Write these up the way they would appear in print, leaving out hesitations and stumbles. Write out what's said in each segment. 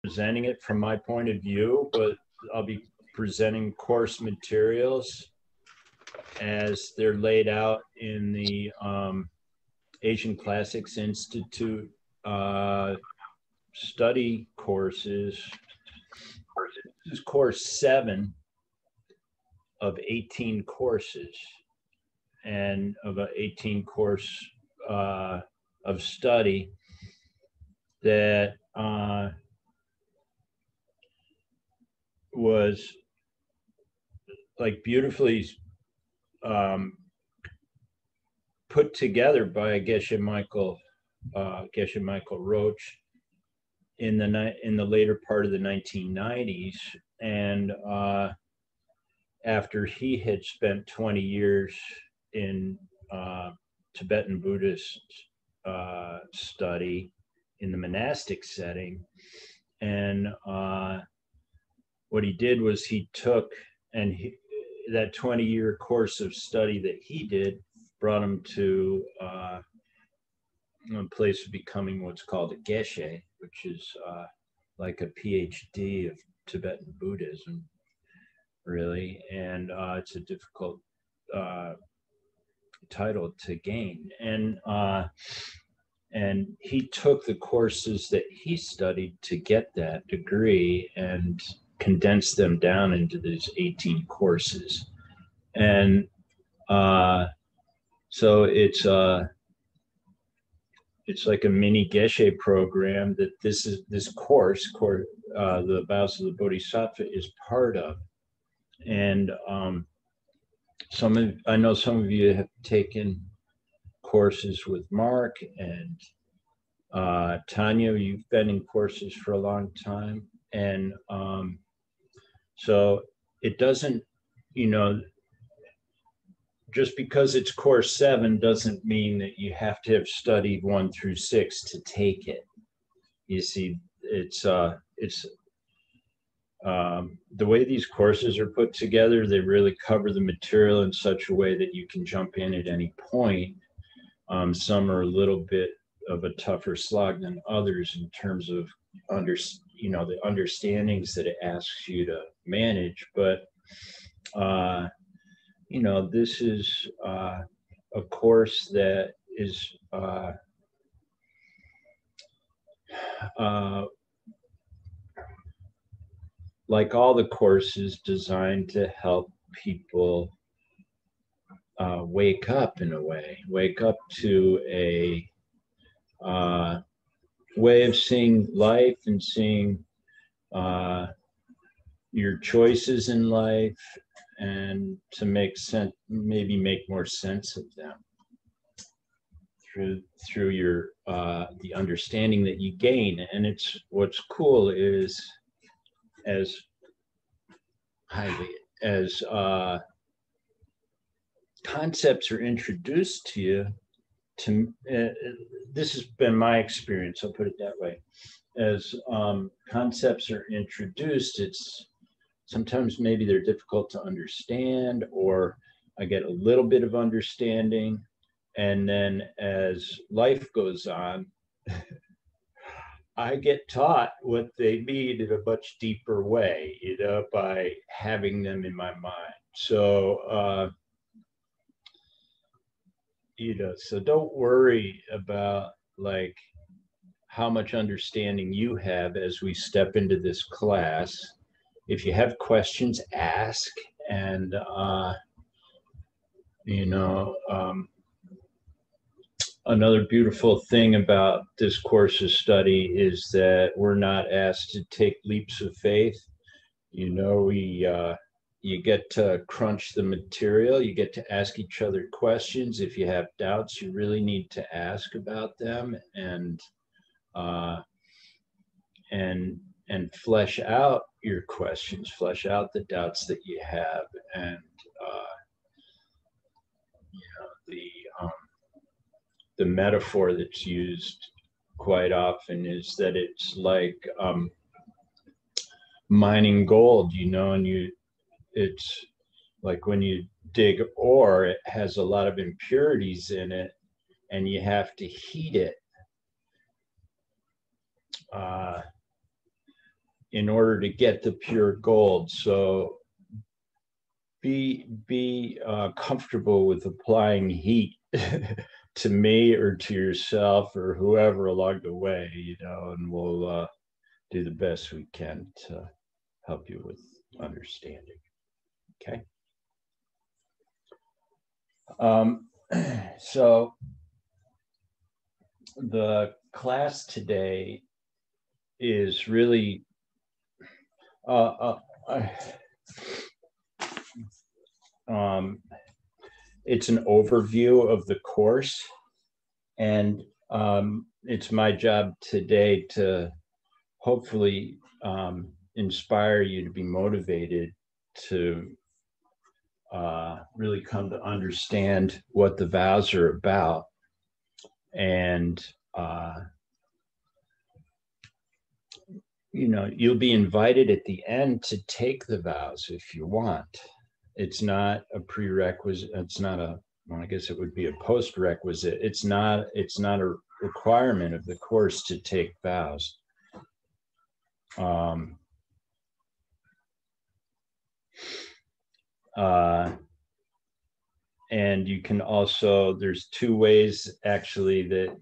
presenting it from my point of view, but I'll be presenting course materials as they're laid out in the Asian Classics Institute study courses. This is course 7 of 18 courses, and of an 18 course of study that was like beautifully put together by Geshe Michael Roach in the later part of the 1990s, and after he had spent 20 years in Tibetan Buddhist study in the monastic setting. And what he did was he took, that 20-year course of study that he did brought him to a place of becoming what's called a Geshe, which is like a PhD of Tibetan Buddhism, really. And it's a difficult title to gain. And he took the courses that he studied to get that degree and condensed them down into these 18 courses. And so it's like a mini Geshe program that this course, the Vows of the Bodhisattva, is part of. And I know some of you have taken courses with Mark, and Tanya, you've been in courses for a long time. And so it doesn't, just because it's course 7 doesn't mean that you have to have studied 1 through 6 to take it. You see, it's the way these courses are put together, they really cover the material in such a way that you can jump in at any point. Some are a little bit of a tougher slog than others in terms of the understandings that it asks you to manage. But this is a course that is like all the courses, designed to help people wake up in a way, wake up to a way of seeing life and seeing your choices in life, and to make sense, maybe make more sense of them through your the understanding that you gain. And it's what's cool is as concepts are introduced to you, this has been my experience, I'll put it that way. As concepts are introduced, it's sometimes maybe they're difficult to understand, or I get a little bit of understanding, and then as life goes on, I get taught what they mean in a much deeper way, by having them in my mind. So, so don't worry about like how much understanding you have as we step into this class. If you have questions, ask. And, another beautiful thing about this course of study is that we're not asked to take leaps of faith. You get to crunch the material, you get to ask each other questions. If you have doubts, you really need to ask about them, and flesh out your questions, flesh out the doubts that you have. And the metaphor that's used quite often is that it's like mining gold, and it's like when you dig ore, it has a lot of impurities in it, and you have to heat it in order to get the pure gold. So be comfortable with applying heat to me or to yourself or whoever along the way, and we'll do the best we can to help you with understanding. Okay. So the class today is really it's an overview of the course, and it's my job today to hopefully inspire you to be motivated to really come to understand what the vows are about. And you'll be invited at the end to take the vows if you want. It's not a prerequisite. It's not well, I guess it would be a post-requisite. It's not a requirement of the course to take vows. And you can also, there's two ways actually that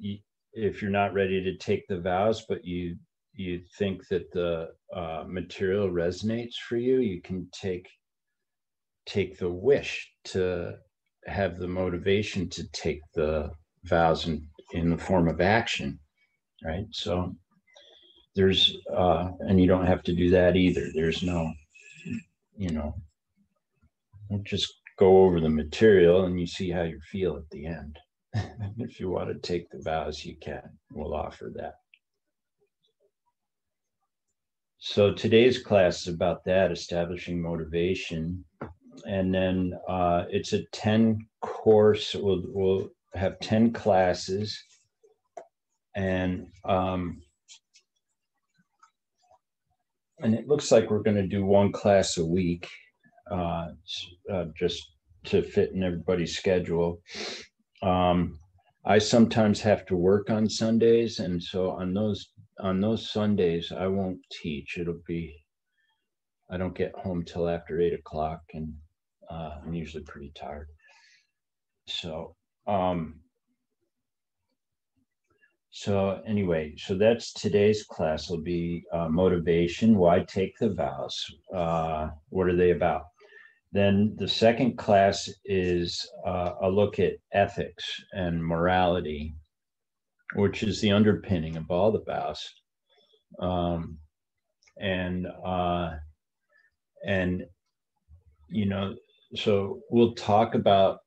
if you're not ready to take the vows, but you think that the material resonates for you, you can take the wish to have the motivation to take the vows in the form of action, right? So there's, and you don't have to do that either. There's no, just go over the material and you see how you feel at the end. If you want to take the vows, you can. We'll offer that. So today's class is about that, establishing motivation. And then it's a 10 course. We'll have 10 classes. And it looks like we're going to do one class a week, just to fit in everybody's schedule. I sometimes have to work on Sundays, and so on those Sundays I won't teach. I don't get home till after 8 o'clock, and I'm usually pretty tired. So anyway, so that's today's class. Will be motivation. Why take the vows? What are they about? Then the second class is a look at ethics and morality, which is the underpinning of all the vows. So we'll talk about,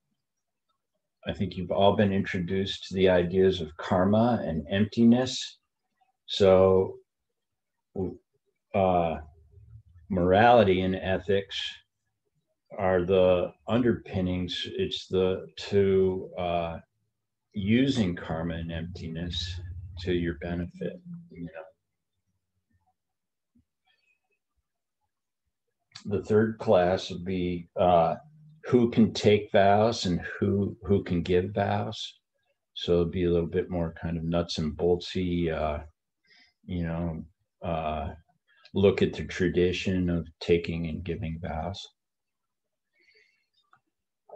I think you've all been introduced to the ideas of karma and emptiness. So morality and ethics are the underpinnings. It's to using karma and emptiness to your benefit. The third class would be who can take vows and who can give vows. So it'll be a little bit more kind of nuts and boltsy, look at the tradition of taking and giving vows.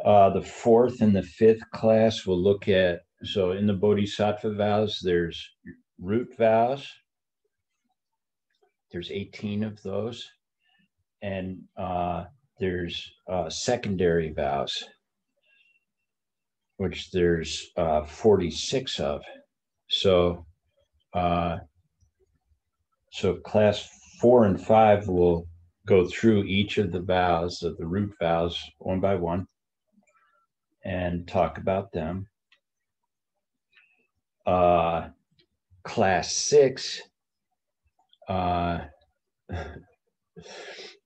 The fourth and the fifth class will look at, so in the Bodhisattva vows, there's root vows. There's 18 of those. And there's secondary vows, which there's 46 of. So class 4 and 5 will go through each of the vows, of the root vows, one by one, and talk about them. Class 6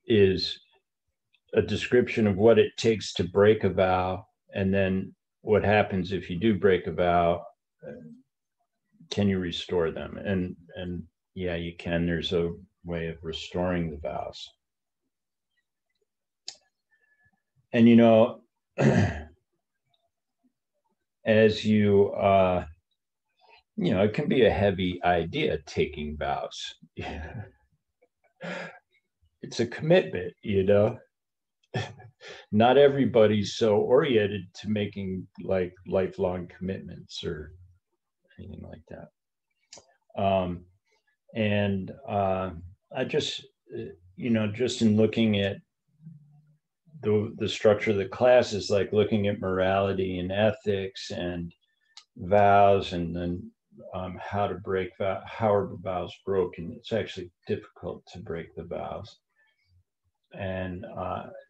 is a description of what it takes to break a vow, and then what happens if you do break a vow. Can you restore them? And yeah, you can. There's a way of restoring the vows. And as you it can be a heavy idea, taking vows. it's a commitment, you know. Not everybody's so oriented to making like lifelong commitments or anything like that. And I just, just in looking at the structure of the class is like looking at morality and ethics and vows, and then how to break how are the vows broken. It's actually difficult to break the vows, and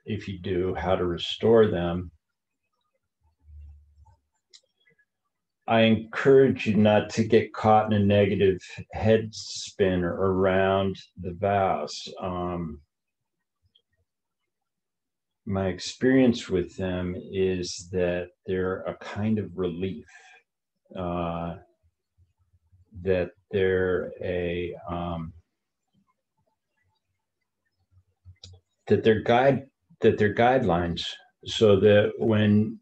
if you do, how to restore them. I encourage you not to get caught in a negative head spin around the vows. My experience with them is that they're a kind of relief, that they're that they're guidelines, so that when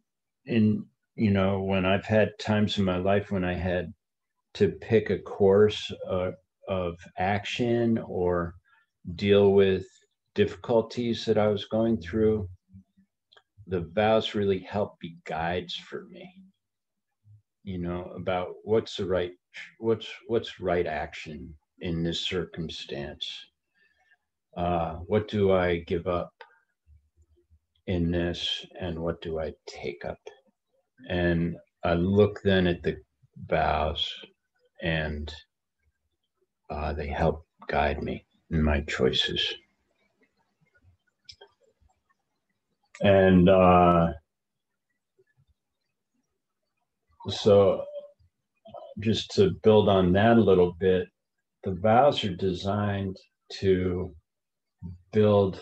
I've had times in my life when I had to pick a course of action or deal with difficulties that I was going through, the vows really help be guides for me, about what's right action in this circumstance. What do I give up in this, and what do I take up? And I look then at the vows, and they help guide me in my choices. And so just to build on that a little bit, the vows are designed to build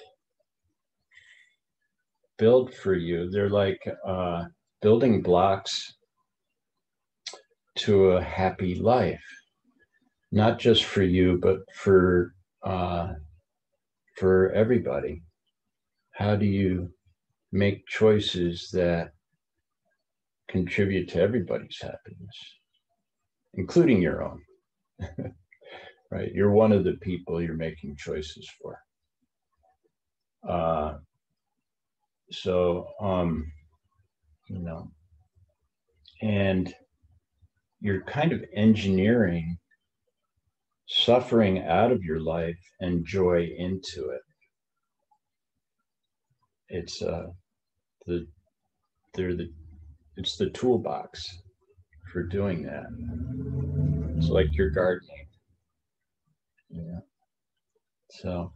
for you. They're like building blocks to a happy life, not just for you, but for everybody. How do you make choices that contribute to everybody's happiness, including your own? Right? You're one of the people you're making choices for. And you're kind of engineering suffering out of your life and joy into it. It's it's the toolbox for doing that. It's like you're gardening. Yeah. So,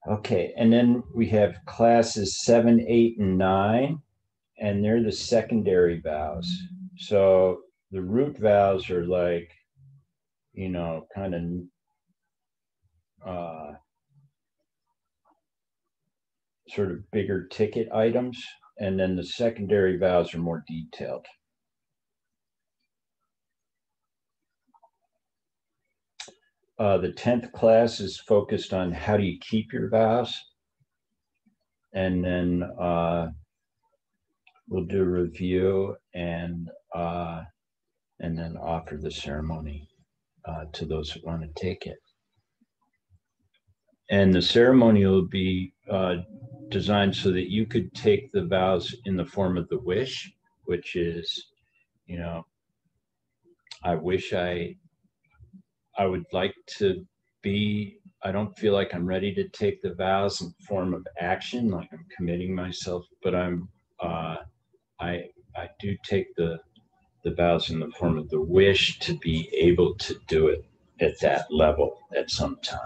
okay. And then we have classes 7, 8, and 9, and they're the secondary vows. So the root vows are like, kind of sort of bigger ticket items. And then the secondary vows are more detailed. The 10th class is focused on how do you keep your vows. And then we'll do a review and then offer the ceremony to those who want to take it. And the ceremony will be designed so that you could take the vows in the form of the wish, which is, I wish I would like to be, I don't feel like I'm ready to take the vows in form of action, like I'm committing myself, but I do take the vows in the form of the wish to be able to do it at that level at some time.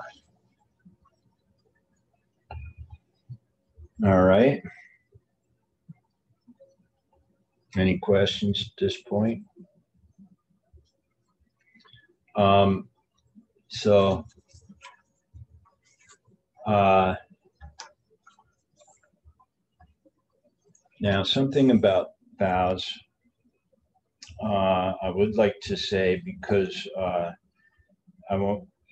All right. Any questions at this point? So now something about vows I would like to say, because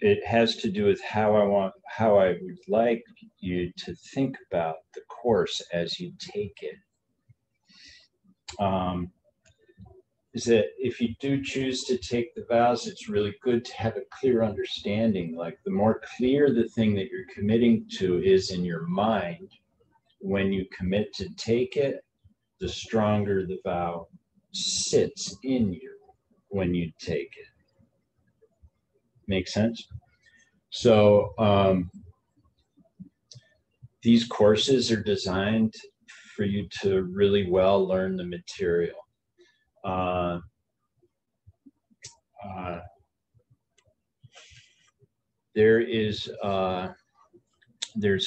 it has to do with how I would like you to think about the course as you take it. is that if you do choose to take the vows, it's really good to have a clear understanding. Like the more clear the thing that you're committing to is in your mind, when you commit to take it, the stronger the vow sits in you when you take it. Make sense? So these courses are designed for you to really well learn the material. There's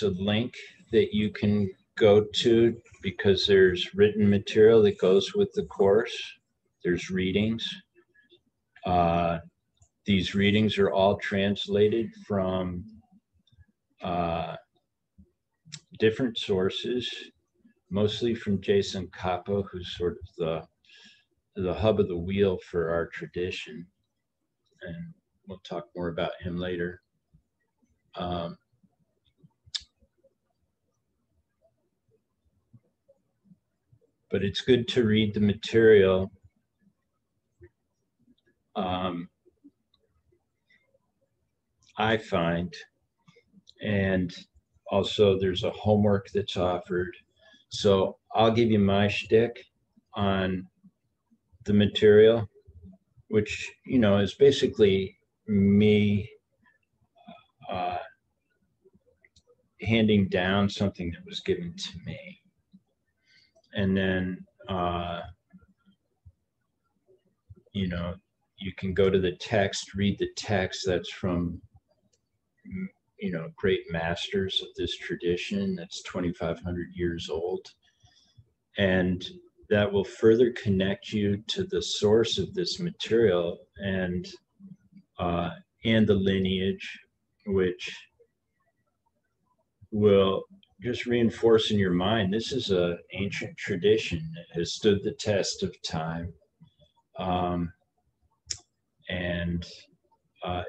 a link that you can go to because there's written material that goes with the course. There's readings. These readings are all translated from different sources, mostly from Jason Kappa, who's sort of the hub of the wheel for our tradition. And we'll talk more about him later. But it's good to read the material. I find, and also there's a homework that's offered. So I'll give you my shtick on the material, which, you know, is basically me handing down something that was given to me. And then, you know, you can go to the text, read the text that's from, you know, great masters of this tradition that's 2,500 years old. And that will further connect you to the source of this material and the lineage, which will just reinforce in your mind, this is an ancient tradition that has stood the test of time. And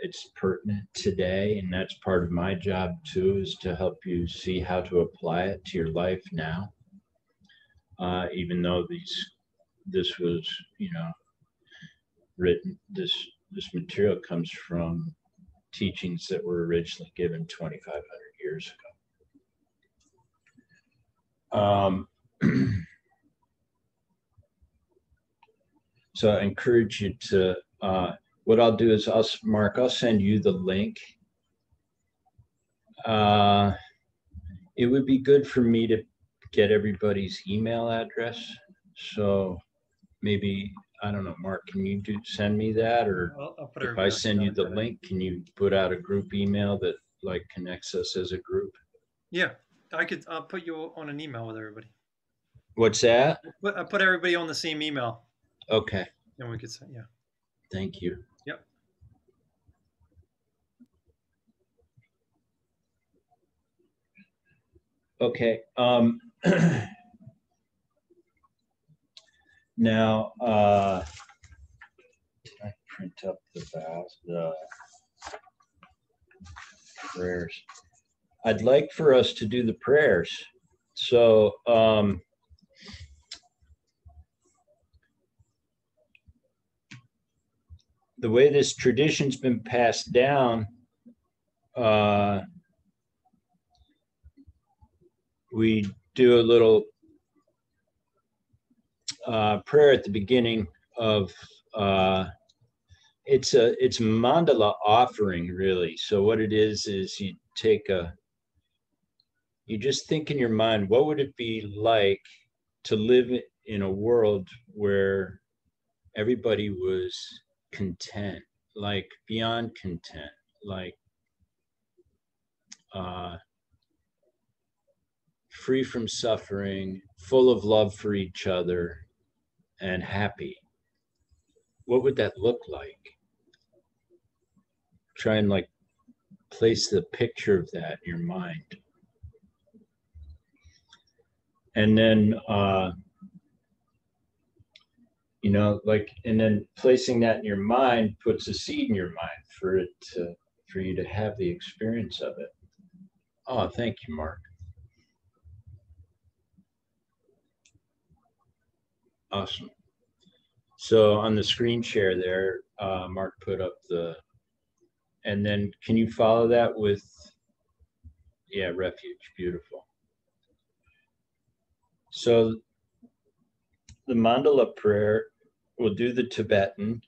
it's pertinent today, and that's part of my job too, is to help you see how to apply it to your life now. Even though this was, you know, written, this material comes from teachings that were originally given 2,500 years ago. So I encourage you to, what I'll do is Mark, I'll send you the link. It would be good for me to get everybody's email address. So maybe, I don't know, Mark, can you send me that? Or I'll put if I send you the link, can you put out a group email that like connects us as a group? Yeah, I'll put you on an email with everybody. What's that? I put everybody on the same email. Okay. And we could say, yeah. Thank you. Yep. Okay. Now, did I print up the vows, the prayers? I'd like for us to do the prayers. So, the way this tradition's been passed down, we do a little prayer at the beginning of it's mandala offering, really. So what it is you you just think in your mind, what would it be like to live in a world where everybody was content, like beyond content, like free from suffering, full of love for each other, and happy? What would that look like? Try and like place the picture of that in your mind. And then, you know, like, and then placing that in your mind puts a seed in your mind for you to have the experience of it. Oh, thank you, Mark. Awesome. So on the screen share there, Mark put up and then can you follow that with, yeah, refuge, beautiful. So the mandala prayer, we'll do the Tibetan,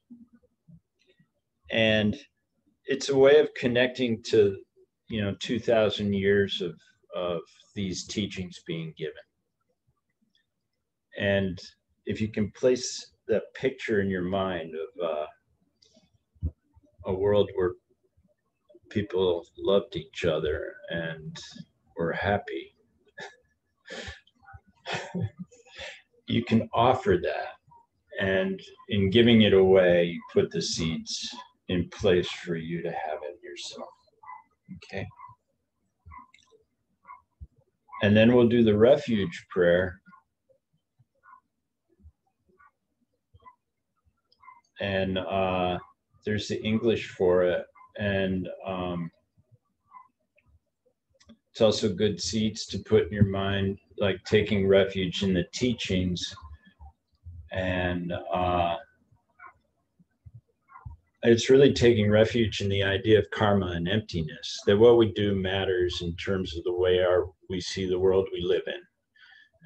and it's a way of connecting to, 2,000 years of these teachings being given. And if you can place that picture in your mind of a world where people loved each other and were happy, you can offer that. And in giving it away, you put the seeds in place for you to have it yourself. Okay. And then we'll do the refuge prayer. And there's the English for it. And it's also good seeds to put in your mind, like taking refuge in the teachings. And it's really taking refuge in the idea of karma and emptiness, that what we do matters in terms of the way we see the world we live in.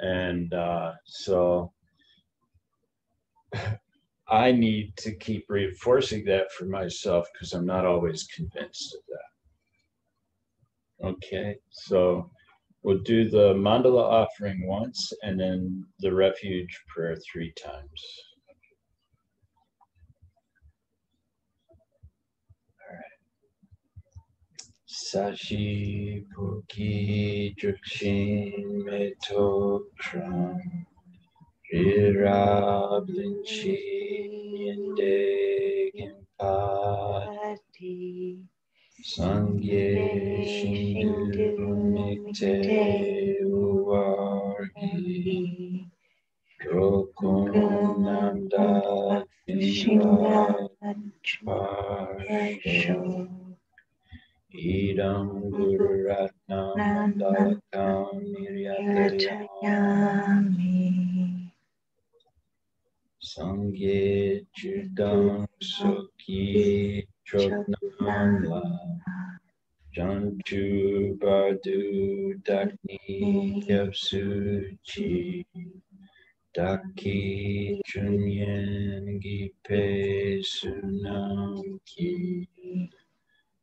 And so I need to keep reinforcing that for myself because I'm not always convinced of that. Okay, so we'll do the mandala offering once and then the refuge prayer 3 times. Sashi Puki Jukshin Metotram Rirablinchi Yende Gimpati Sangye Shindu Mikte Uvargi Rokunanda Indra Parsho Idam Guru Ratnam Mandalakam Niryatayami Sangye Chudam Sukhi Chotnamla Janchu Bardu Dakni Kyapsuchi Daki Chunyen Gipe Sunamki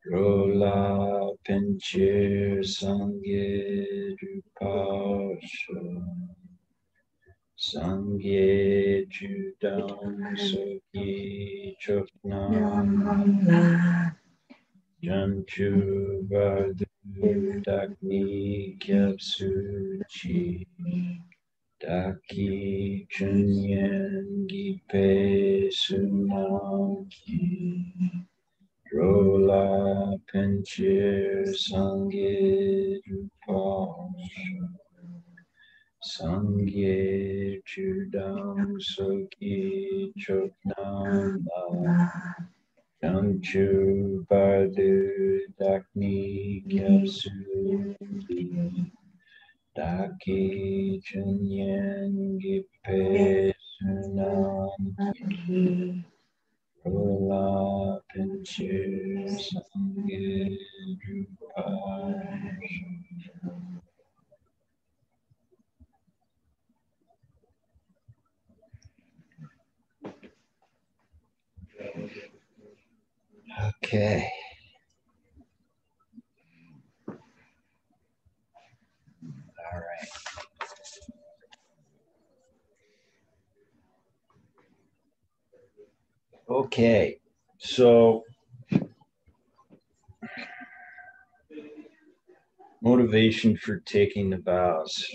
Rola Penchir Sangye Drupasho Sangye Judam Soki Choknam Janchu Vadu Dakni Kyapsuchi Daki Chunyen Gipe Sunamki Rola Penchir Sangye Drupasho Sangye Chudam Soki Choknam Janchu Bardu Dakni Kyapsuti Daki Chunyen Gipe Sunamki Rola Penchir Sangye Drupasho. Okay. All right. Okay. So motivation for taking the vows.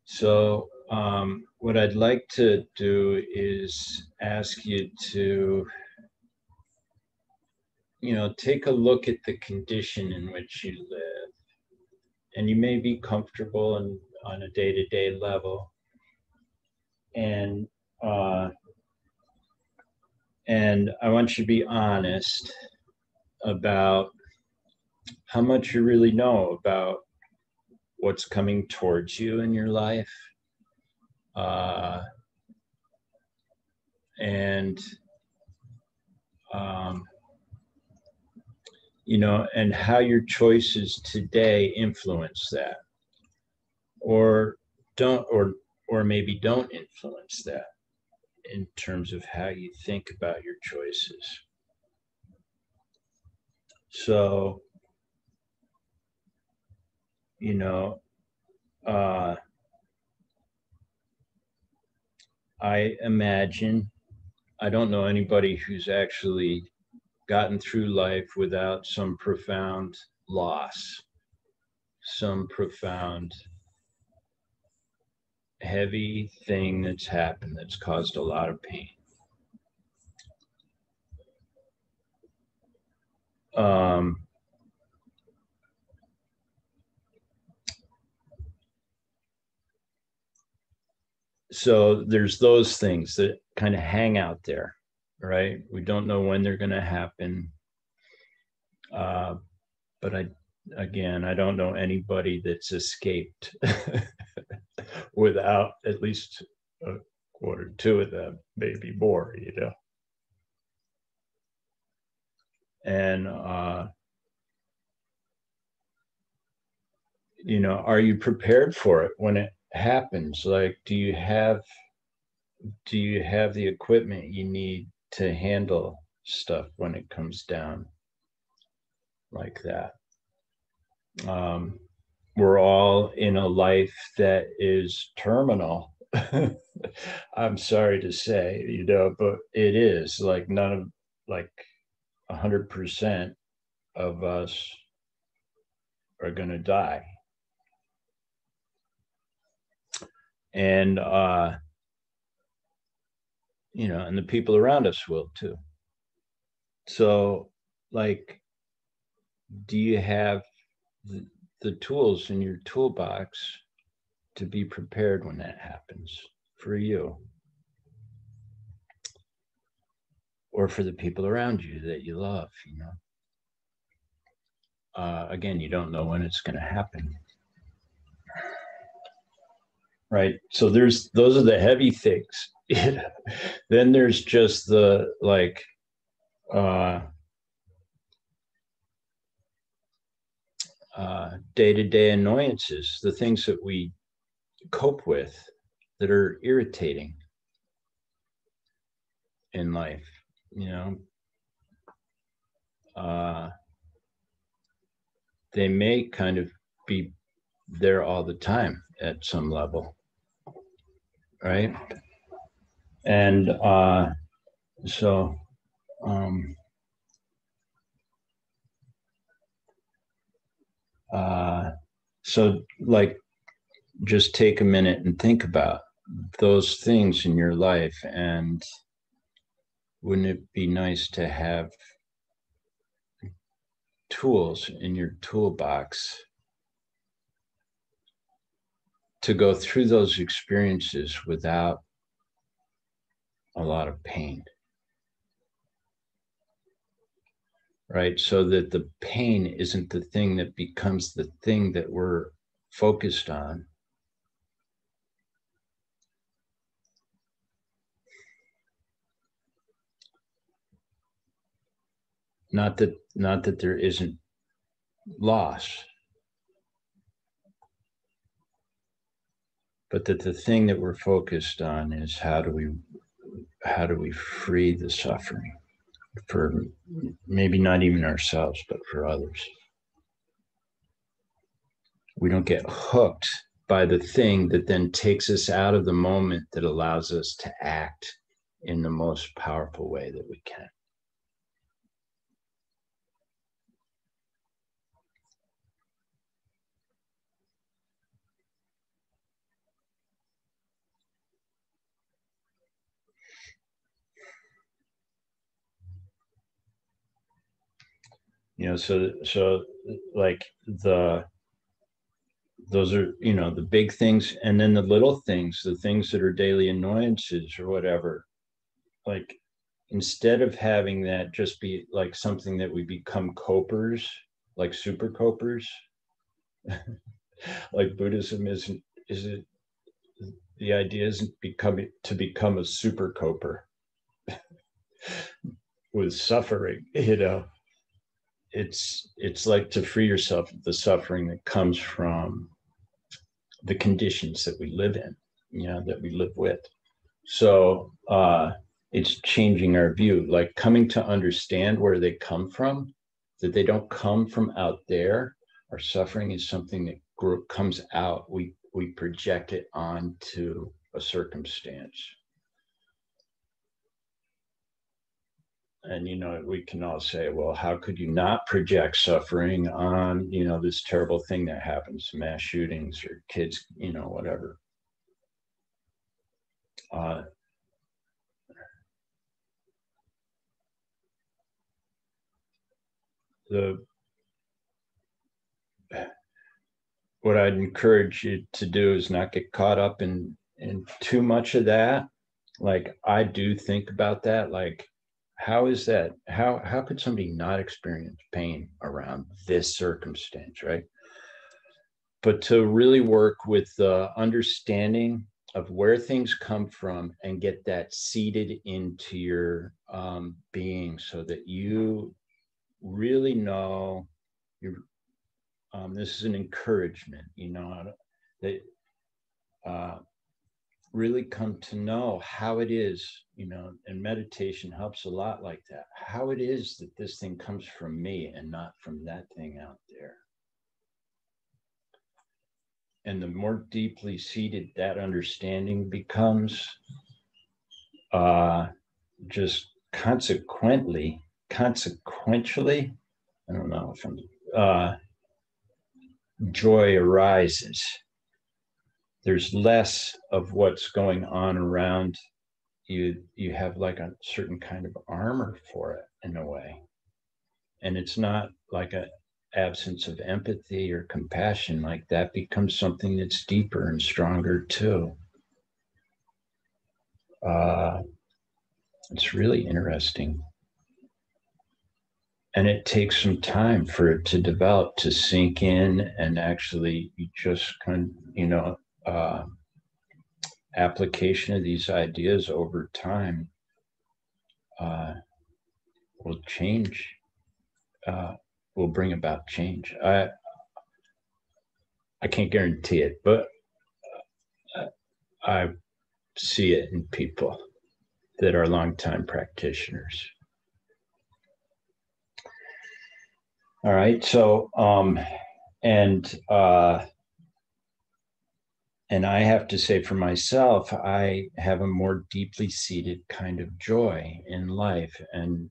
So what I'd like to do is ask you to, take a look at the condition in which you live. And you may be comfortable on a day-to-day level. And And I want you to be honest about how much you really know about what's coming towards you in your life. Uh, and, um, and how your choices today influence that, or don't, or maybe don't influence that in terms of how you think about your choices. So, uh, I imagine, I don't know anybody who's actually gotten through life without some profound loss, some profound heavy thing that's happened that's caused a lot of pain. So there's those things that kind of hang out there, right? We don't know when they're going to happen. But I don't know anybody that's escaped without at least a quarter, two of them, maybe more, And, are you prepared for it when it happens? Like, do you have the equipment you need to handle stuff when it comes down like that? We're all in a life that is terminal. I'm sorry to say, but it is like none of like 100% of us are going to die. And, and the people around us will too. So, like, do you have the tools in your toolbox to be prepared when that happens for you? Or for the people around you that you love, again, you don't know when it's going to happen. Right. So those are the heavy things. Then there's just the like, day-to-day annoyances, the things that we cope with that are irritating in life, they may kind of be there all the time at some level, right? And so like, just take a minute and think about those things in your life, and wouldn't it be nice to have tools in your toolbox to go through those experiences without a lot of pain, right? So that the pain isn't the thing that becomes the thing that we're focused on. Not that there isn't loss, but that the thing that we're focused on is how do we free the suffering for maybe not even ourselves, but for others. We don't get hooked by the thing that then takes us out of the moment that allows us to act in the most powerful way that we can. So like those are, the big things, and then the little things, the things that are daily annoyances or whatever, like, instead of having that just be like something that we become copers, like super copers, like Buddhism is it, the idea isn't become a super coper with suffering, it's like to free yourself of the suffering that comes from the conditions that we live in, that we live with. So it's changing our view, like coming to understand where they come from, that they don't come from out there. Our suffering is something that comes out. We project it onto a circumstance. And, we can all say, well, how could you not project suffering on, this terrible thing that happens, mass shootings or kids, whatever. What I'd encourage you to do is not get caught up in too much of that. Like, I do think about that. Like, how is that? How could somebody not experience pain around this circumstance, right? But to really work with the understanding of where things come from and get that seeded into your being, so that you really know you're. This is an encouragement, that really come to know how it is, and meditation helps a lot like that, how it is that this thing comes from me and not from that thing out there. And the more deeply seated that understanding becomes, just consequentially, I don't know if I'm, joy arises. There's less of what's going on around you. You have like a certain kind of armor for it in a way. And it's not like an absence of empathy or compassion. Like, that becomes something that's deeper and stronger too. It's really interesting. And it takes some time for it to develop, to sink in, and actually you just kind of, application of these ideas over time will change, will bring about change. I can't guarantee it, but I see it in people that are longtime practitioners. All right, so and I have to say for myself, I have a more deeply seated kind of joy in life, and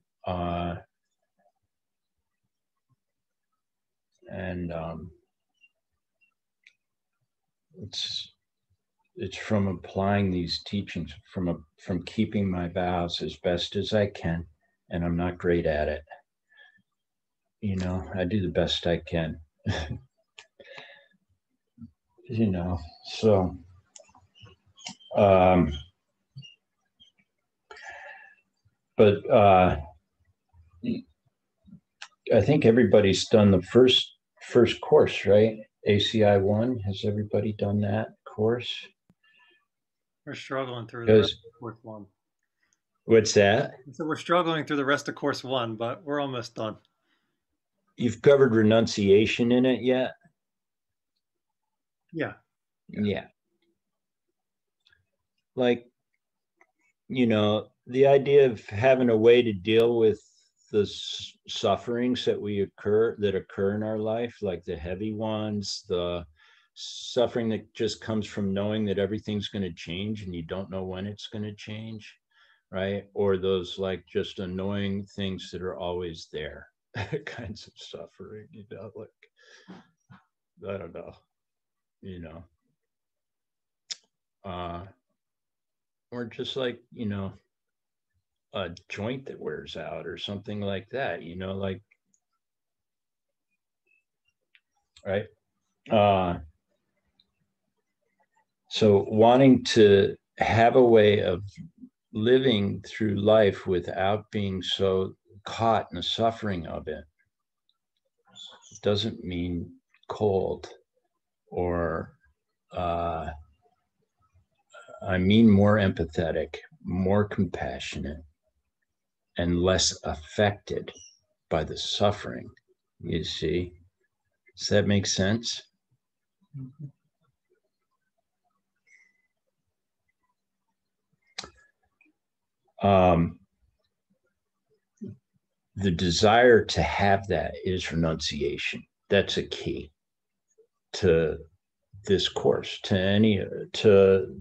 it's from applying these teachings, from keeping my vows as best as I can, and I'm not great at it. I do the best I can. So but I think everybody's done the first course, right? ACI-1, has everybody done that course? We're struggling through the rest of course one. What's that? So we're struggling through the rest of course one, but we're almost done. You've covered renunciation in it yet? Yeah. Like, the idea of having a way to deal with the sufferings that occur in our life, like the heavy ones, the suffering that just comes from knowing that everything's going to change and you don't know when it's going to change, right? Or those like just annoying things that are always there, kinds of suffering, like, I don't know, or just like, a joint that wears out or something like that, like, right? So wanting to have a way of living through life without being so caught in the suffering of it doesn't mean cold or I mean more empathetic, more compassionate, and less affected by the suffering. You see? Does that make sense? The desire to have that is renunciation. That's a key to this course, to any, to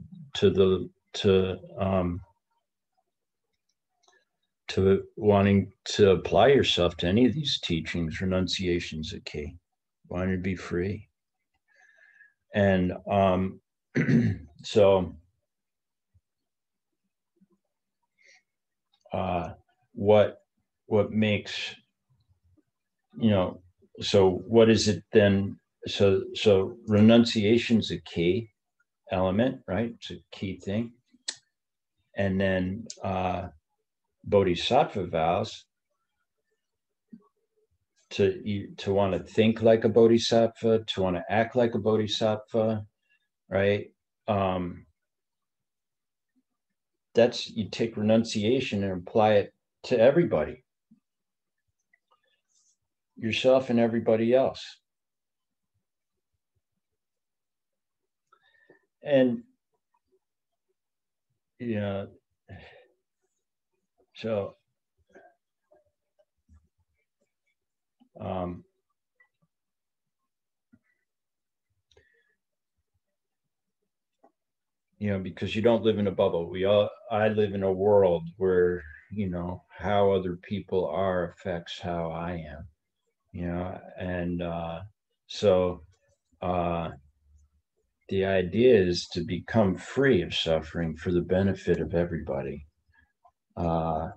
wanting to apply yourself to any of these teachings. Renunciation is a key. Wanting to be free. And so what makes, you know, so what is it then? So renunciation is a key element, right? It's a key thing. And then bodhisattva vows, to want to think like a bodhisattva, to want to act like a bodhisattva, right? That's, you take renunciation and apply it to everybody, yourself and everybody else. And yeah, so you know, because you don't live in a bubble. I live in a world where, you know, how other people are affects how I am, you know, and so the idea is to become free of suffering for the benefit of everybody. And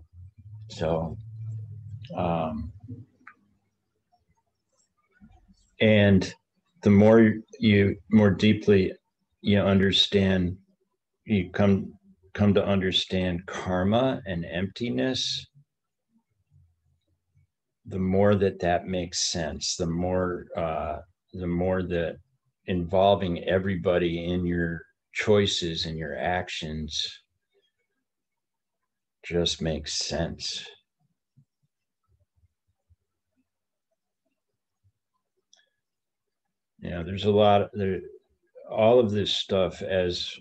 the more deeply you understand, you come to understand karma and emptiness, the more that makes sense, the more that involving everybody in your choices and your actions just makes sense. Yeah, there's a lot there. All of this stuff, as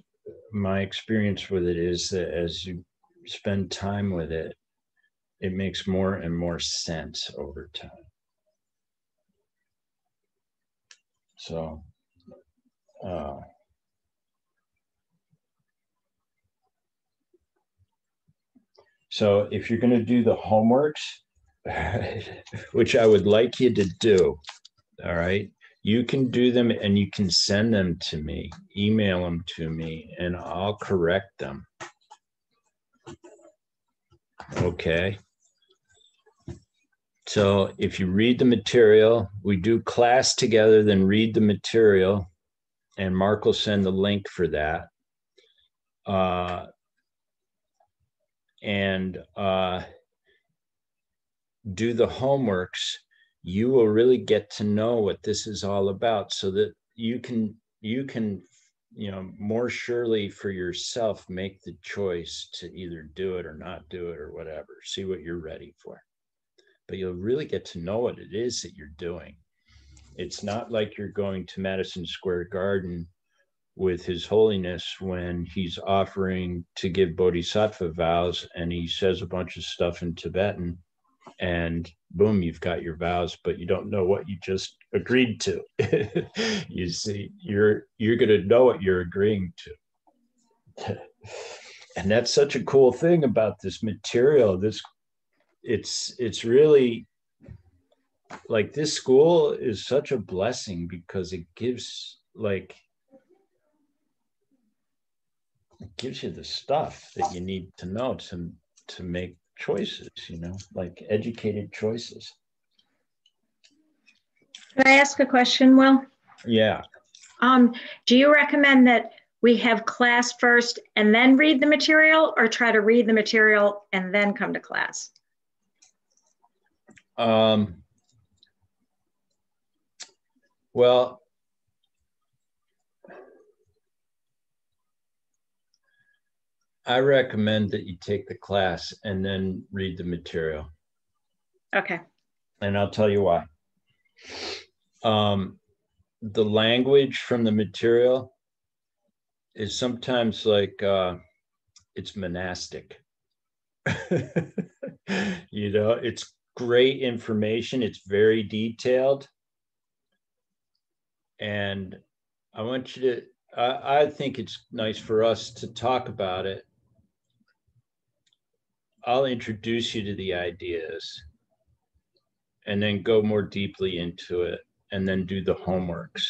my experience with it is that as you spend time with it, it makes more and more sense over time. So, so if you're going to do the homeworks, which I would like you to do, all right, you can do them and you can send them to me, email them to me, and I'll correct them. Okay. So if you read the material, we do class together, then read the material, and Mark will send the link for that. And do the homeworks. You will really get to know what this is all about, so that you can, you know, more surely for yourself make the choice to either do it or not do it or whatever. See what you're ready for. But you'll really get to know what it is that you're doing. It's not like you're going to Madison Square Garden with His Holiness when he's offering to give bodhisattva vows and he says a bunch of stuff in Tibetan, and boom, you've got your vows, but you don't know what you just agreed to. You see, you're going to know what you're agreeing to. And that's such a cool thing about this material. It's really like, this school is such a blessing because it gives you the stuff that you need to know to make choices, you know, like educated choices. Can I ask a question, Will? Yeah. Do you recommend that we have class first and then read the material, or try to read the material and then come to class? Well, I recommend that you take the class and then read the material. Okay. And I'll tell you why. The language from the material is sometimes like it's monastic. You know, it's great information. It's very detailed. And I want you to, I think it's nice for us to talk about it. I'll introduce you to the ideas and then go more deeply into it and then do the homeworks.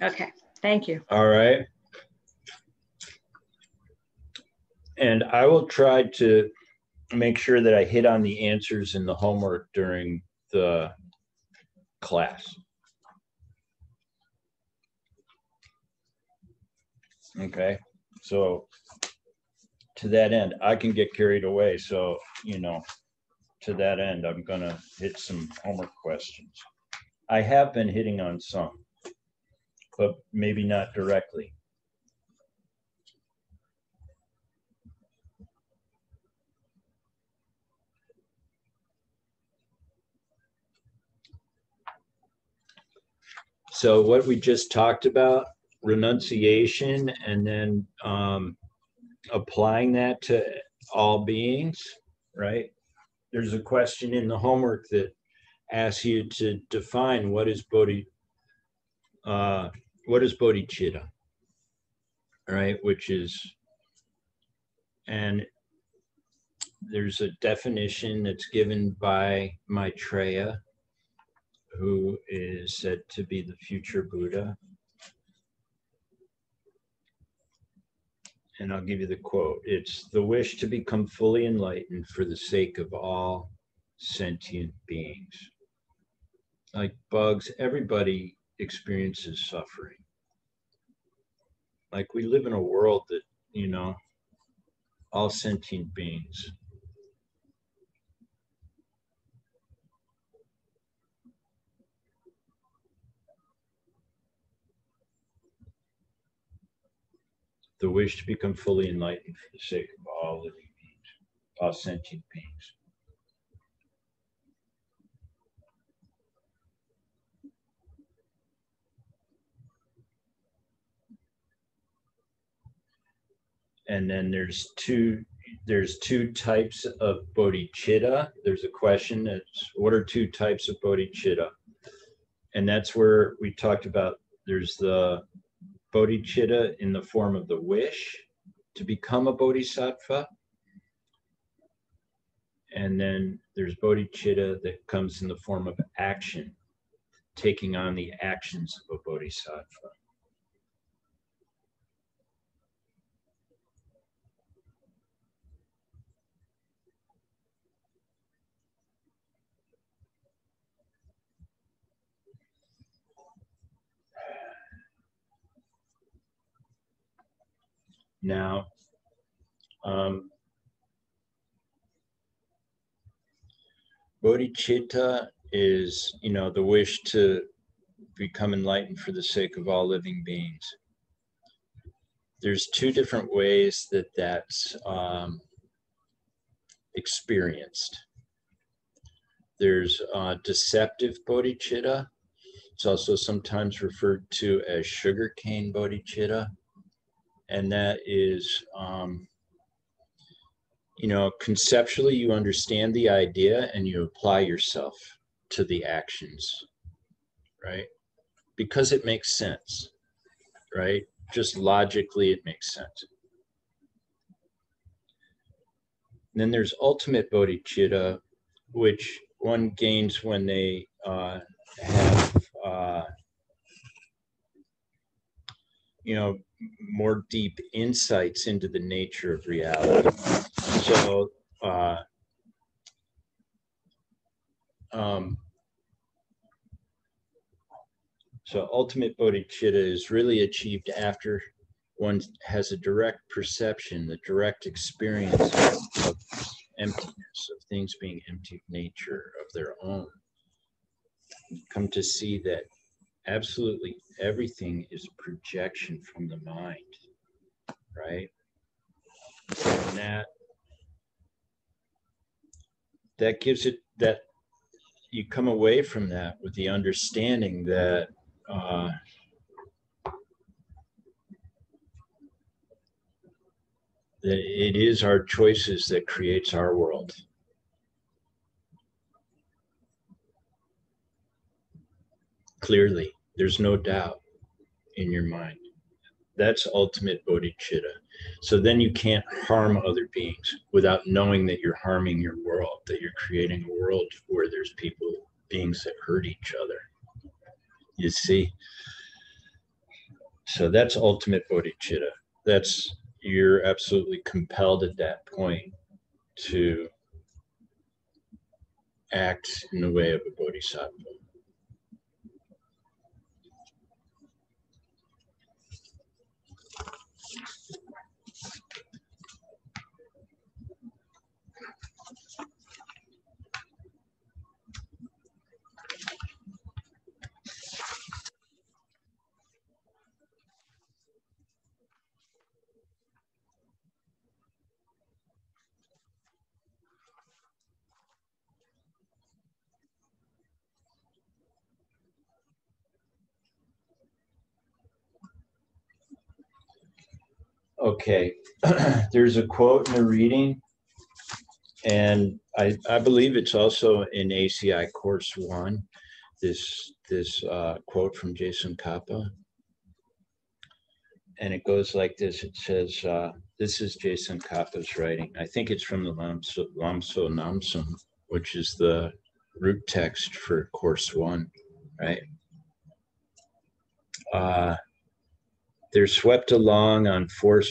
Okay, thank you. All right. And I will try to make sure that I hit on the answers in the homework during the class. Okay, so to that end, I can get carried away. So, you know, to that end, I'm gonna hit some homework questions. I have been hitting on some, but maybe not directly. So what we just talked about, renunciation, and then applying that to all beings, right? There's a question in the homework that asks you to define what is bodhicitta, right? Which is, and there's a definition that's given by Maitreya, who is said to be the future Buddha. And I'll give you the quote. It's the wish to become fully enlightened for the sake of all sentient beings. Like bugs, everybody experiences suffering. Like we live in a world that, you know, all sentient beings. The wish to become fully enlightened for the sake of all living beings, all sentient beings. And then there's two types of bodhicitta. There's a question that's, what are two types of bodhicitta? And that's where we talked about, there's the bodhicitta in the form of the wish to become a bodhisattva. And then there's bodhicitta that comes in the form of action, taking on the actions of a bodhisattva. Now, bodhicitta is, you know, the wish to become enlightened for the sake of all living beings. There's two different ways that that's experienced. There's deceptive bodhicitta. It's also sometimes referred to as sugarcane bodhicitta. And that is, you know, conceptually you understand the idea and you apply yourself to the actions, right? Because it makes sense, right? Just logically, it makes sense. And then there's ultimate bodhicitta, which one gains when they have, you know, more deep insights into the nature of reality. So, So ultimate bodhicitta is really achieved after one has a direct perception, the direct experience of emptiness, of things being empty of nature, of their own. Come to see that absolutely everything is a projection from the mind, right? And that gives it, that you come away from that with the understanding that that it is our choices that creates our world. Clearly, there's no doubt in your mind. That's ultimate bodhicitta. So then you can't harm other beings without knowing that you're harming your world, that you're creating a world where there's beings that hurt each other. You see? So that's ultimate bodhicitta. You're absolutely compelled at that point to act in the way of a bodhisattva. Okay, there's a quote in the reading, and I believe it's also in ACI Course 1, this quote from Jason Kappa. And it goes like this. It says, this is Jason Kappa's writing. I think it's from the Lamso Namsum, which is the root text for Course 1, right? They're swept along on four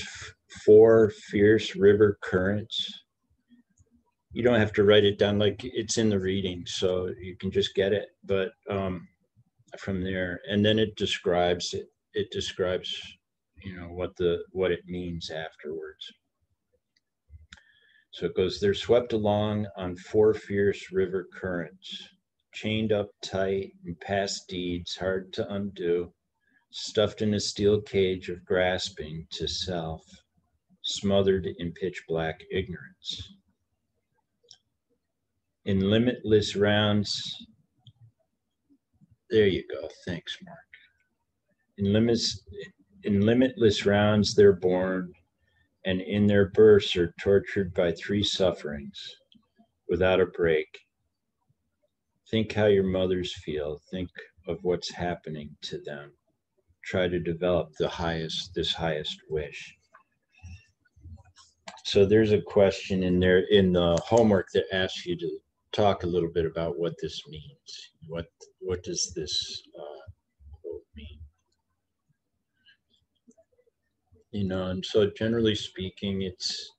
fierce river currents. You don't have to write it down, like it's in the reading, so you can just get it. But from there, and then it describes it. It describes, what it means afterwards. So it goes, they're swept along on four fierce river currents, chained up tight and past deeds hard to undo, stuffed in a steel cage of grasping to self, smothered in pitch black ignorance. In limitless rounds, there you go, thanks, Mark. In limitless rounds they're born, and in their births are tortured by three sufferings, without a break. Think how your mothers feel, think of what's happening to them. Try to develop this highest wish. So there's a question in there in the homework that asks you to talk a little bit about what this means. What does this quote mean? And so generally speaking, it's,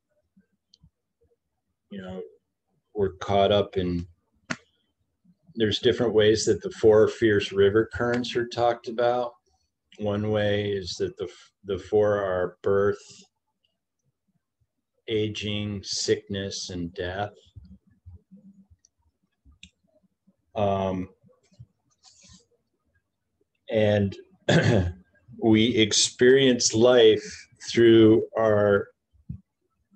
we're caught up in, there's different ways that the four fierce river currents are talked about. One way is that the four are birth, aging, sickness, and death. And we experience life through our,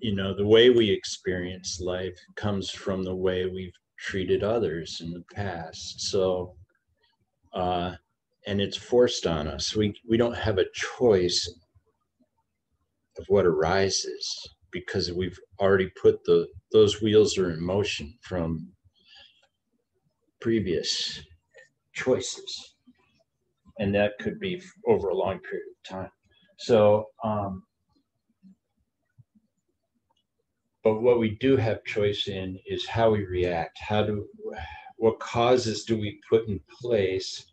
the way we experience life comes from the way we've treated others in the past. So, and it's forced on us. We don't have a choice of what arises because we've already put those wheels are in motion from previous choices. And that could be over a long period of time. So, but what we do have choice in is how we react. What causes do we put in place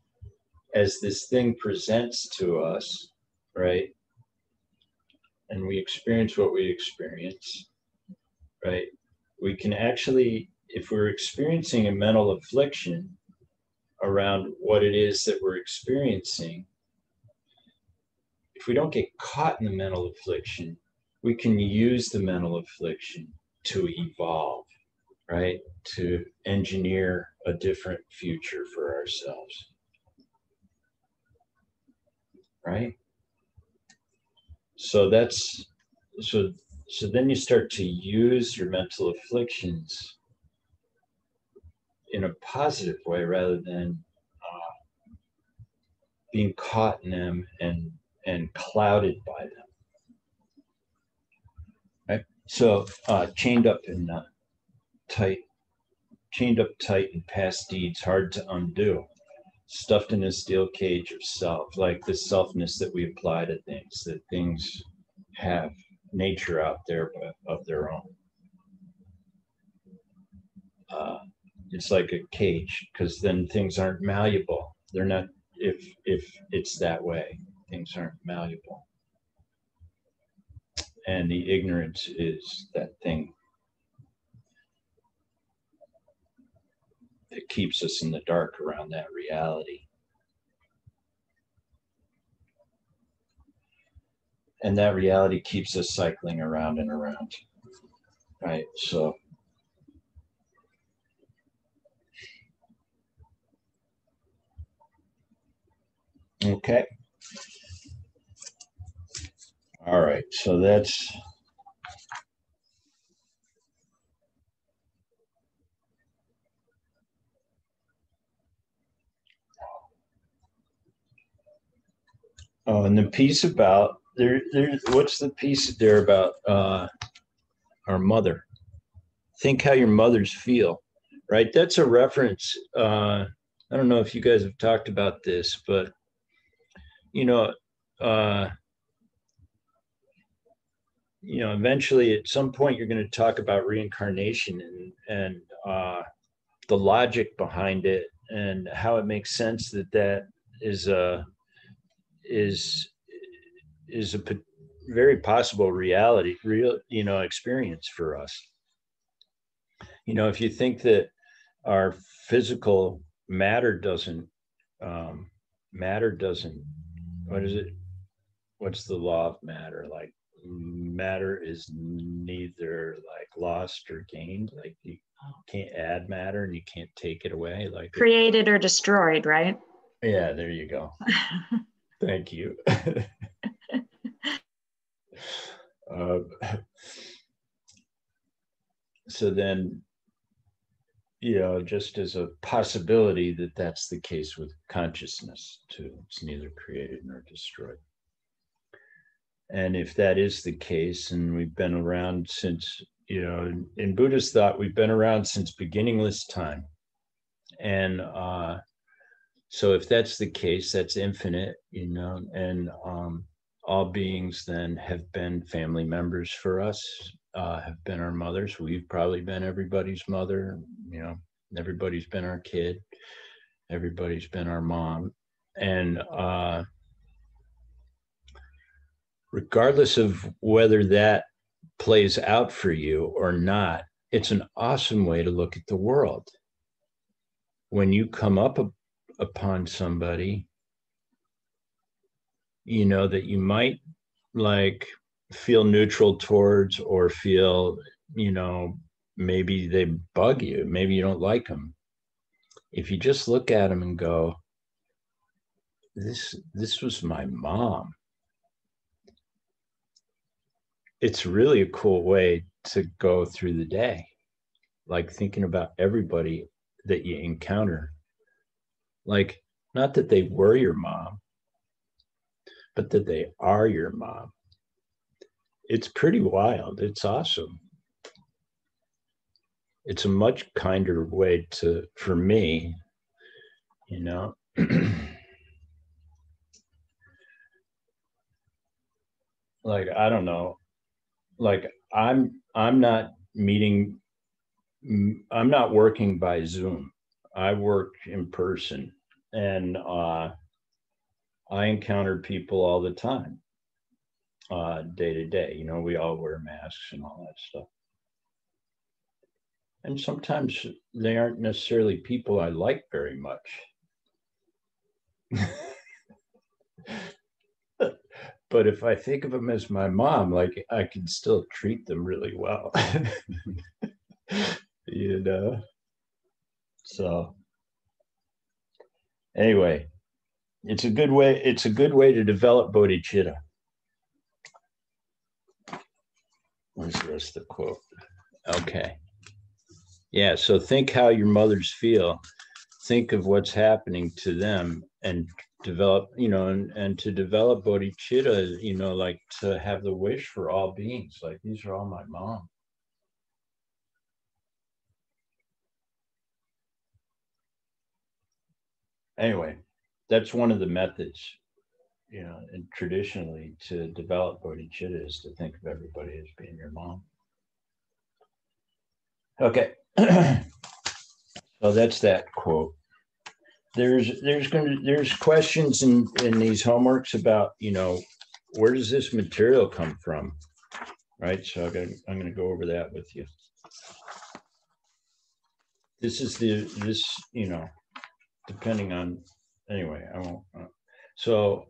as this thing presents to us, right? And we experience what we experience, right? We can actually, if we're experiencing a mental affliction, around what it is that we're experiencing, if we don't get caught in the mental affliction, we can use the mental affliction to evolve, right? To engineer a different future for ourselves, right? So then you start to use your mental afflictions in a positive way rather than being caught in them and clouded by them. Right? So chained up tight in past deeds, hard to undo. Stuffed in a steel cage of self, like the selfness that we apply to things, that things have nature out there of their own. It's like a cage, because then things aren't malleable. They're not, if it's that way, things aren't malleable. And the ignorance is that thing that keeps us in the dark around that reality. And that reality keeps us cycling around and around, right? So okay. All right, so that's and the piece about what's the piece there about our mother? Think how your mothers feel, right? That's a reference. I don't know if you guys have talked about this, but eventually at some point you're going to talk about reincarnation and the logic behind it and how it makes sense that is a very possible real experience for us. If you think that our physical matter doesn't what is it? What's the law of matter? Like matter is neither like lost or gained. Like you can't add matter and you can't take it away. Like created or destroyed, right? Yeah, there you go. Thank you. So then, just as a possibility that that's the case with consciousness too. It's neither created nor destroyed. And if that is the case, and we've been around since, in Buddhist thought, we've been around since beginningless time. And so if that's the case, that's infinite, and all beings then have been family members for us, have been our mothers. We've probably been everybody's mother, everybody's been our kid, everybody's been our mom. And regardless of whether that plays out for you or not, it's an awesome way to look at the world. When you come up upon somebody, that you might like feel neutral towards or feel, maybe they bug you, maybe you don't like them. If you just look at them and go, this was my mom. It's really a cool way to go through the day, like thinking about everybody that you encounter. Like, not that they were your mom, but that they are your mom. It's pretty wild. It's awesome. It's a much kinder way for me, like, I don't know, like I'm not working by Zoom. I work in person, and I encounter people all the time, day to day. We all wear masks and all that stuff. And sometimes they aren't necessarily people I like very much. But if I think of them as my mom, like I can still treat them really well. You know? So anyway, it's a good way to develop bodhicitta. Where's the rest of the quote? Okay. Yeah, so think how your mothers feel. Think of what's happening to them and develop, and to develop bodhicitta, like to have the wish for all beings, like these are all my mom. Anyway, that's one of the methods, and traditionally to develop bodhicitta is to think of everybody as being your mom. Okay. So that's that quote. There's questions in these homeworks about, where does this material come from? Right. So I'm going to go over that with you. This is depending on, anyway, I won't. So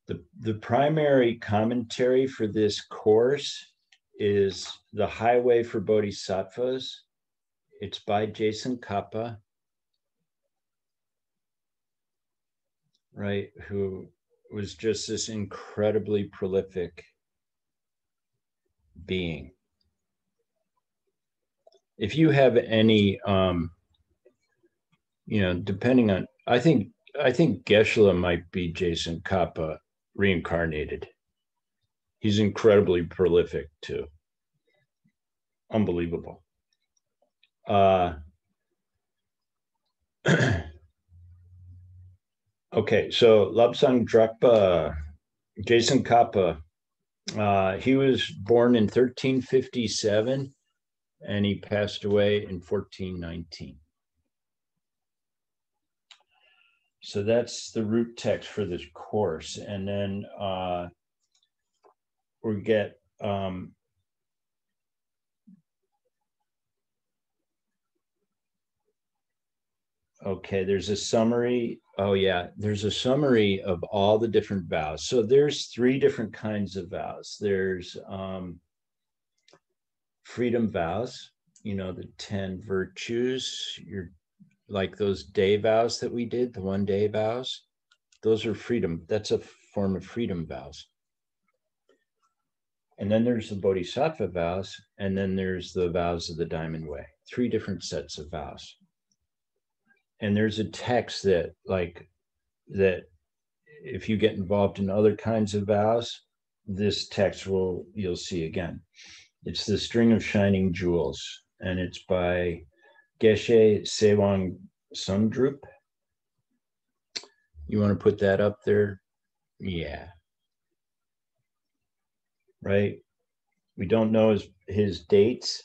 the primary commentary for this course is The Highway for Bodhisattvas. It's by Jason Kappa, right, who was just this incredibly prolific being. If you have any, depending on, I think Geshe-la might be Jason Kappa reincarnated. He's incredibly prolific too. Unbelievable. Okay, so Lobsang Drakpa, Jason Kappa, he was born in 1357 and he passed away in 1419. So that's the root text for this course. And then we get okay, there's a summary. Oh yeah, there's a summary of all the different vows. So there's 3 different kinds of vows. There's freedom vows, the 10 virtues, like those day vows that we did, the 1-day vows. Those are freedom. That's a form of freedom vows. And then there's the bodhisattva vows, and then there's the vows of the Diamond Way. 3 different sets of vows. And there's a text that if you get involved in other kinds of vows, this text you'll see again. It's The String of Shining Jewels, and it's by Geshe Sewang Sundrup. You want to put that up there? Yeah. Right? We don't know his dates,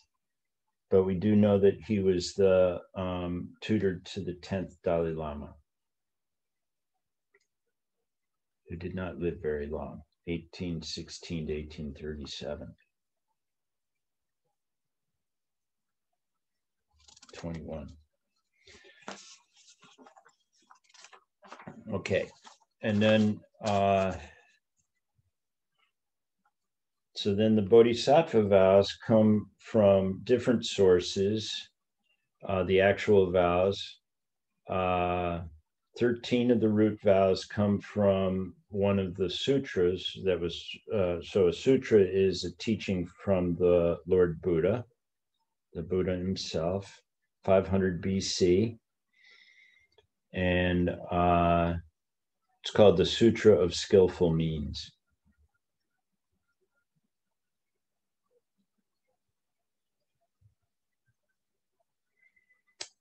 but we do know that he was the tutor to the 10th Dalai Lama, who did not live very long, 1816 to 1837. 21. Okay, and then so then the bodhisattva vows come from different sources. The actual vows, 13 of the root vows come from one of the sutras that was, so a sutra is a teaching from the Lord Buddha, the Buddha himself, 500 BC. And it's called the Sutra of Skillful Means.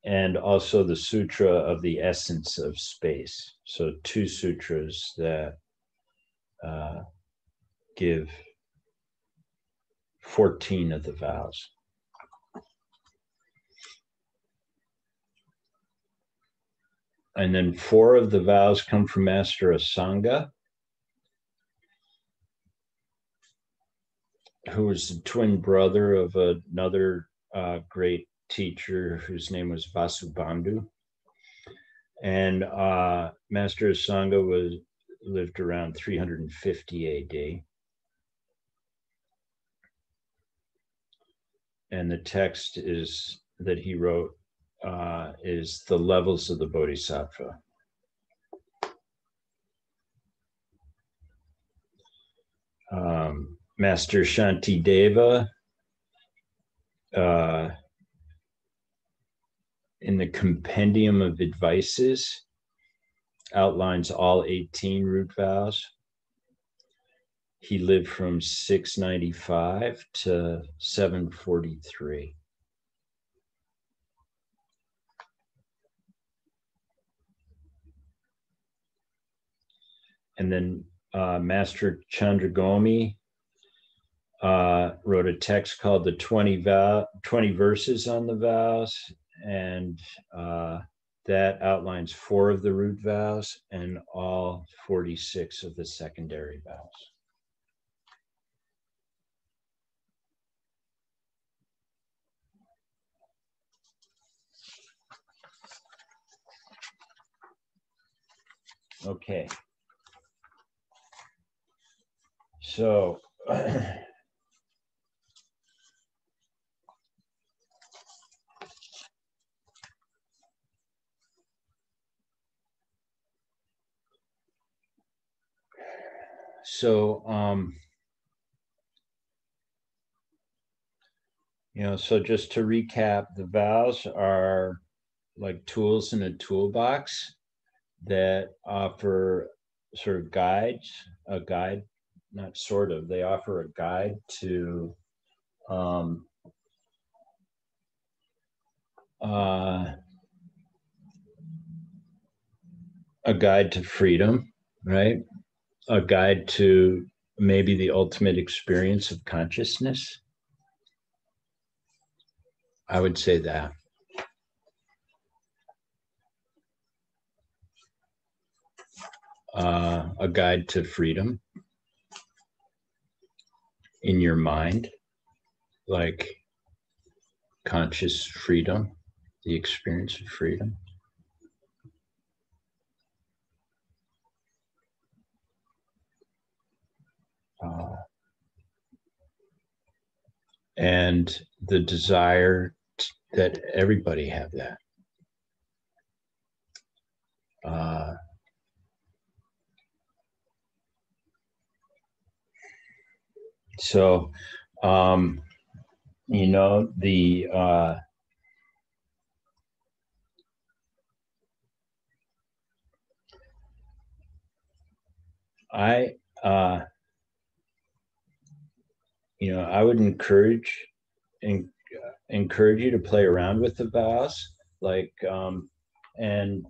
And also the Sutra of the Essence of Space. So 2 sutras that give 14 of the vows. And then 4 of the vows come from Master Asanga, who was the twin brother of another great teacher whose name was Vasubandhu. And Master Asanga lived around 350 AD. And the text that he wrote is The Levels of the Bodhisattva. Master Shantideva in the Compendium of Advices outlines all 18 root vows. He lived from 695 to 743. And then Master Chandragomi wrote a text called the 20 Verses on the Vows, and that outlines 4 of the root vows and all 46 of the secondary vows. Okay. So so just to recap, the vows are like tools in a toolbox that offer sort of they offer a guide to freedom, right? A guide to maybe the ultimate experience of consciousness. I would say that. A guide to freedom in your mind, like conscious freedom, the experience of freedom. And the desire that everybody have that. So, I would encourage you to play around with the vows, like, and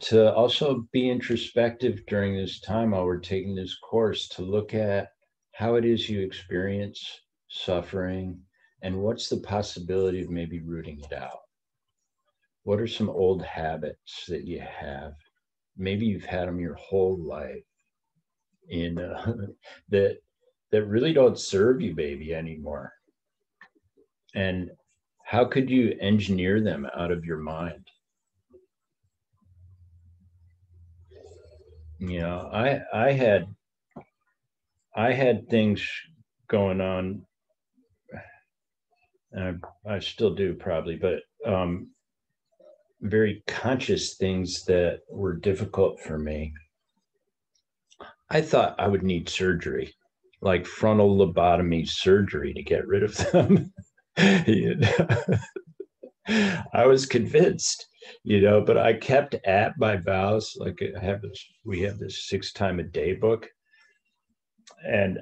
to also be introspective during this time while we're taking this course, to look at how it is you experience suffering and what's the possibility of maybe rooting it out. What are some old habits that you have? Maybe you've had them your whole life, that really don't serve you, baby, anymore. And how could you engineer them out of your mind? I had things going on, and I still do probably, but very conscious things that were difficult for me. I thought I would need surgery, like frontal lobotomy surgery, to get rid of them. I was convinced, but I kept at my vows. Like we have this 6 time a day book, and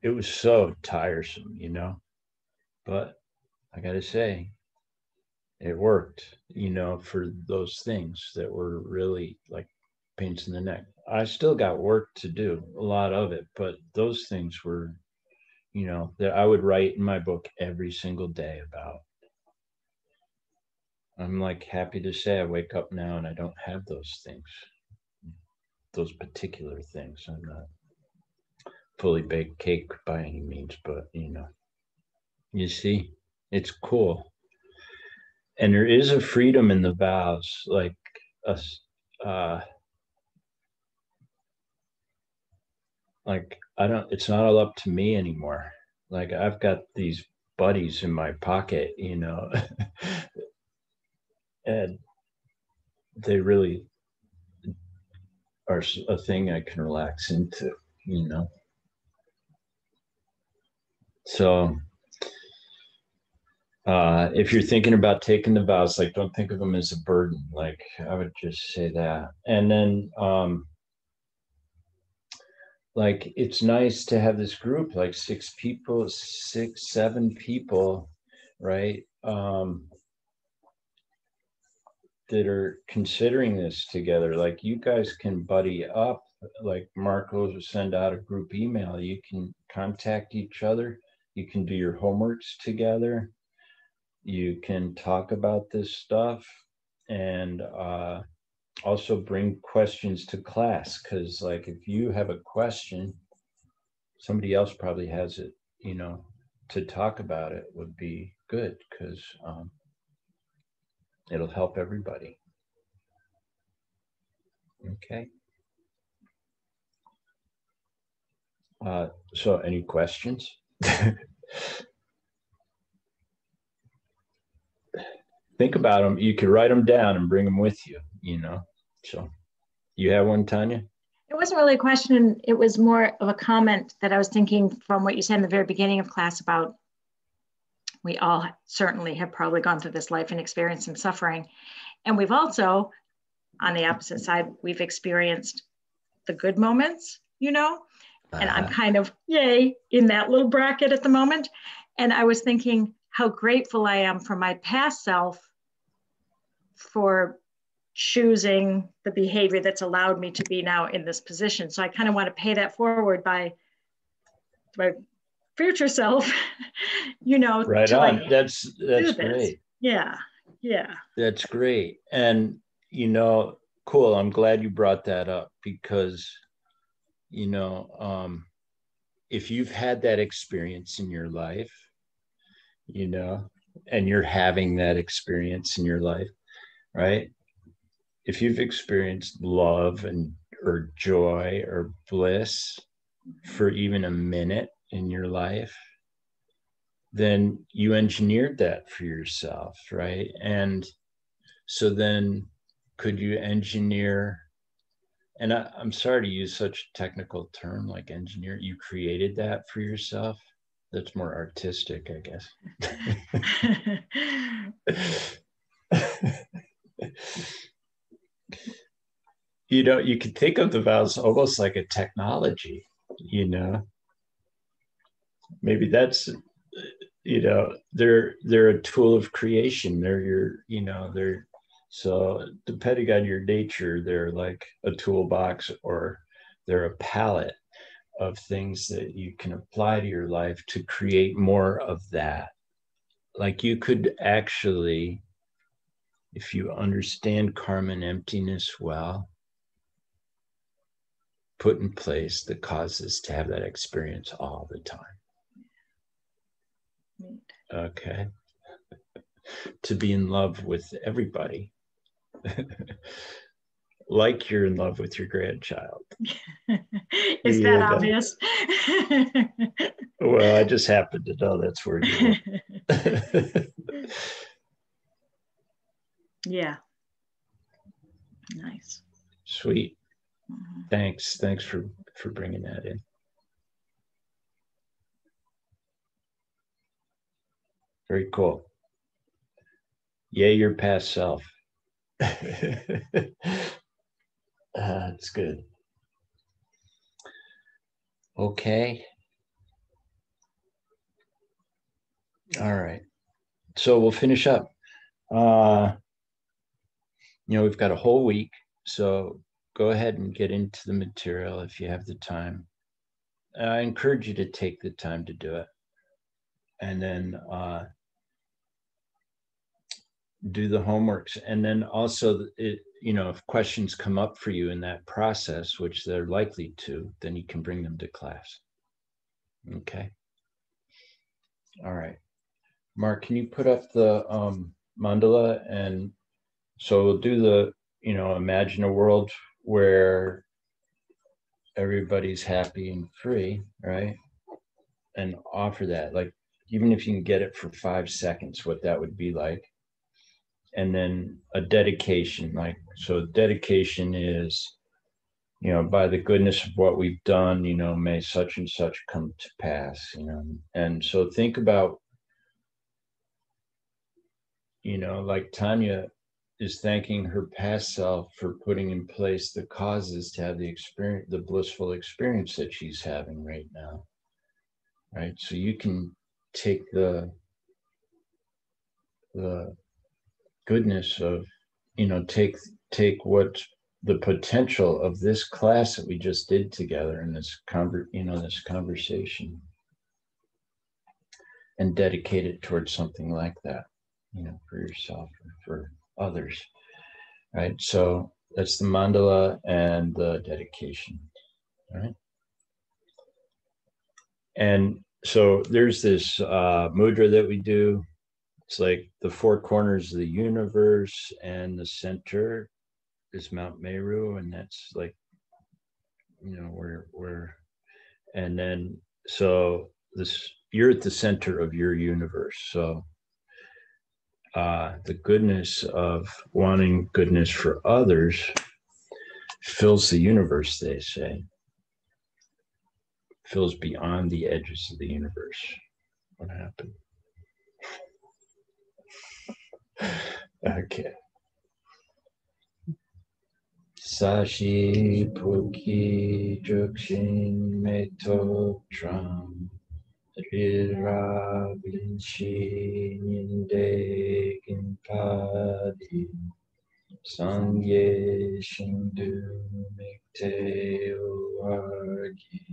it was so tiresome, but I got to say, it worked, for those things that were really like pains in the neck. I still got work to do, a lot of it, but those things were, that I would write in my book every single day about. I'm like happy to say I wake up now and I don't have those things, those particular things. I'm not fully baked cake by any means, but you see, it's cool. And there is a freedom in the vows, like it's not all up to me anymore. Like I've got these buddies in my pocket, and they really are a thing I can relax into, So if you're thinking about taking the vows, like don't think of them as a burden. Like I would just say that. And then like it's nice to have this group, like 7 people, right? That are considering this together. Like you guys can buddy up, like Marco will send out a group email. You can contact each other. You can do your homeworks together. You can talk about this stuff and also bring questions to class. Because like if you have a question, somebody else probably has it, to talk about it would be good because it'll help everybody. Okay. So any questions? Think about them. You could write them down and bring them with you, So you have one, Tanya? It wasn't really a question. It was more of a comment that I was thinking from what you said in the very beginning of class about we all certainly have probably gone through this life and experienced some suffering. And we've also, on the opposite side, we've experienced the good moments, and I'm kind of, yay, in that little bracket at the moment. And I was thinking how grateful I am for my past self for choosing the behavior that's allowed me to be now in this position. So I kind of want to pay that forward by my future self, Right on. That's great. Yeah. That's great. And, cool. I'm glad you brought that up because, if you've had that experience in your life, and you're having that experience in your life, right? If you've experienced love or joy or bliss for even a minute in your life, then you engineered that for yourself, right? And so then could you engineer, and I'm sorry to use such a technical term like engineer, you created that for yourself? That's more artistic, I guess. You could think of the vows almost like a technology, maybe that's, they're a tool of creation. So depending on your nature, they're like a toolbox or they're a palette of things that you can apply to your life to create more of that. Like you could actually, if you understand karma and emptiness well, put in place the causes to have that experience all the time. Okay. To be in love with everybody. Like you're in love with your grandchild. Is that obvious? Well, I just happen to know that's where you are. Yeah. Nice. Sweet. Mm-hmm. Thanks for bringing that in. Very cool. Yay, your past self. That's good. Okay. All right. So we'll finish up. We've got a whole week, so go ahead and get into the material if you have the time. I encourage you to take the time to do it. And then do the homeworks. And then also, if questions come up for you in that process, which they're likely to, then you can bring them to class. Okay. All right. Mark, can you put up the mandala. And so we'll do the, imagine a world where everybody's happy and free, right? And offer that, like, even if you can get it for 5 seconds, what that would be like. And then a dedication, like, so dedication is, by the goodness of what we've done, may such and such come to pass, And so think about, like Tanya is thanking her past self for putting in place the causes to have the experience, the blissful experience that she's having right now. Right. So you can take the goodness of, take what the potential of this class that we just did together in this this conversation, and dedicate it towards something like that, for yourself or for others. Right. So that's the mandala and the dedication. Right. And so there's this mudra that we do. It's like the 4 corners of the universe, and the center is Mount Meru, and that's like, where, and then so this, you're at the center of your universe. So the goodness of wanting goodness for others fills the universe, they say, fills beyond the edges of the universe. What happened? Okay. Sashi Puki Jukshin Meto Tram Rira Vinci Ninde Gimpadi Sangye Shindu Mikte Uargi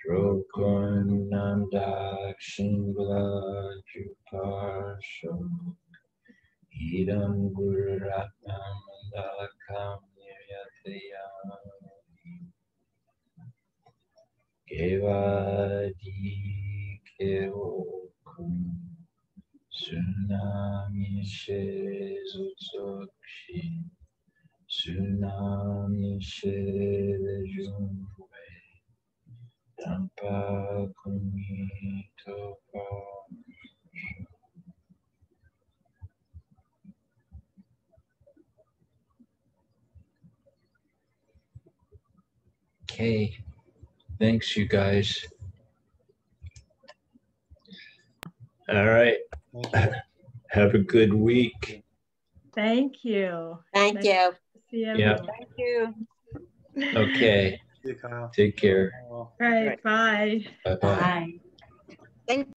Drokun Nandak Shingla Juparsho Idam Guratnam Mandalakam Kevadi Keokum Tsunami Shezutsoksi Tsunami Shezunwe Tampa Kumito. Okay. Thanks, you guys. All right. Have a good week. Thank you. Thank you. To see Yeah. everyone. Thank you. Okay. See you, Kyle. Take care. All right. Bye. Bye-bye. Bye. Thank